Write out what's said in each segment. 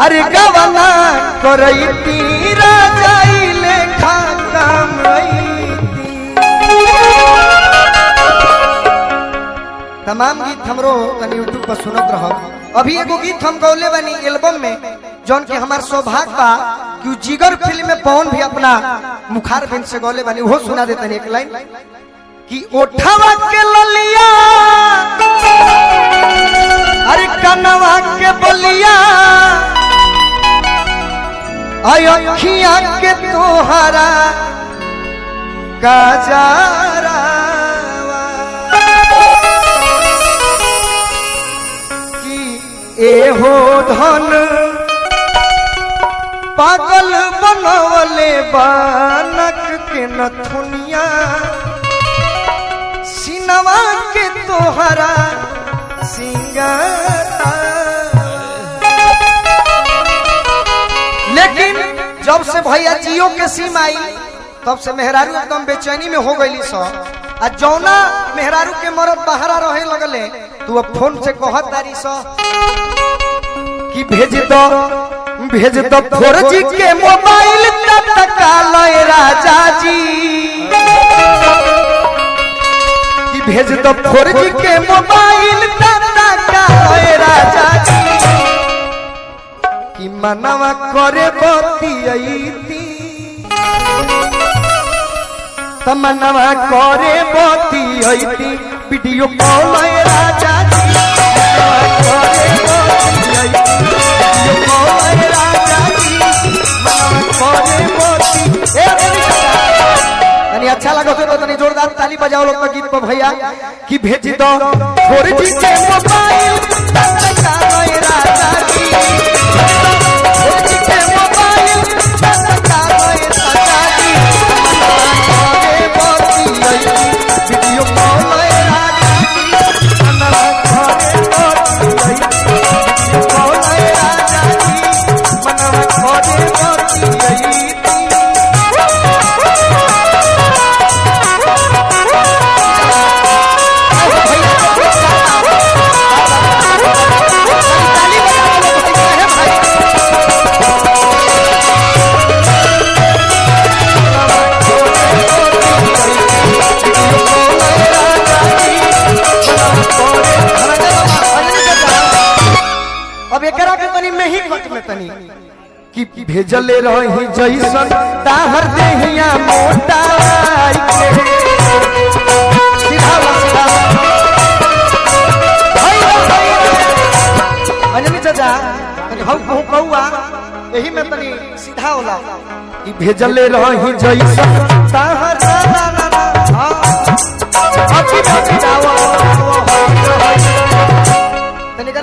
अरे गवना करैती राजाइले खातम तमाम गीत हमरो तनी यूट्यूब पर सुनत रहो। अभी एगो गीत हम गौले बनी एल्बम में जौन कि हमार सौभाग्य बा कि जिगर फिल्म में पवन भी अपना मुखार बिन से गौले बनी वो सुना देते एक लाइन कि ओठवा के ललिया अरे कनवा के बलिया अखिया के तोहरा काजरा कि एहो धन पागल बनवले बानक के नथुनिया सिनवा के तोहरा सिंगारा। लेकिन जब से भैया जियो के सिम आई तब से मेहरारू एकदम बेचैनी में हो गई सो आ जौना मेहरारू के मरद बहरा रहे लगले तू अब फोन से कहत दारी सो कि भेज दो 4G के मोबाइल टटका लय राजा जी कि भेज दो 4G के मोबाइल टटका लय राजा जी कि मनवा करे बतियती तमन्ना करे बतियती वीडियो कॉल लय राजा जी अच्छा लगा तो तनी जोरदार ताली बजाओ लोग गीत पर भैया कि भेज दो 4G के मोबाइल टटका लय राजा जी 4G के मोबाइल टटका लय राजा जी वीडियो कॉल लय राजा जी मनवा करे वीडियो कॉल लय राजा जी मनवा करे अब एकरा के तनी में ही कट में तनी कि भेजले रही जैसन ताहर देहिया मोटा अंजलि चाचा हम कौआ यही में तनी सीधा होला कि भेजले रही जैसन ताहर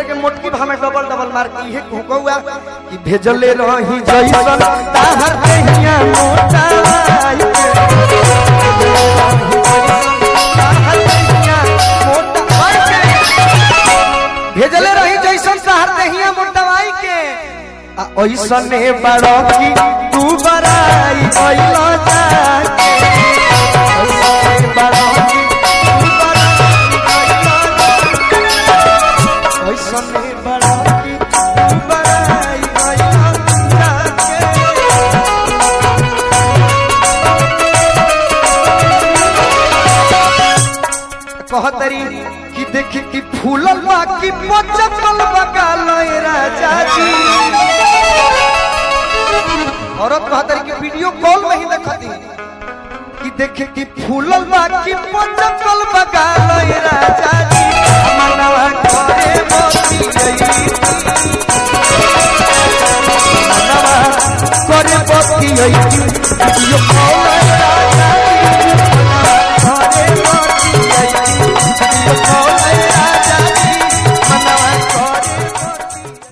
के मोटकी भामे डबल मार की है घोकौआ कि भेजले रही जैसन ताहर देहिया मोटा भेजले रही जैसन ताहर देहिया मोटवाई के ऐसने बड़ो की तू बराई ओइलो जाके ऐसने बड़ो की तू बराई ऐसने बड़ा की बड़ाई कहतरी कि देख कि फूलल बाकी पचकल बगाल राजा जी औरत कहतरी कि वीडियो कॉल में ही देखती कि देख कि फूलल बाकी पचकल बगाल राजा जी मनवा करे मोती करे बती वीडियो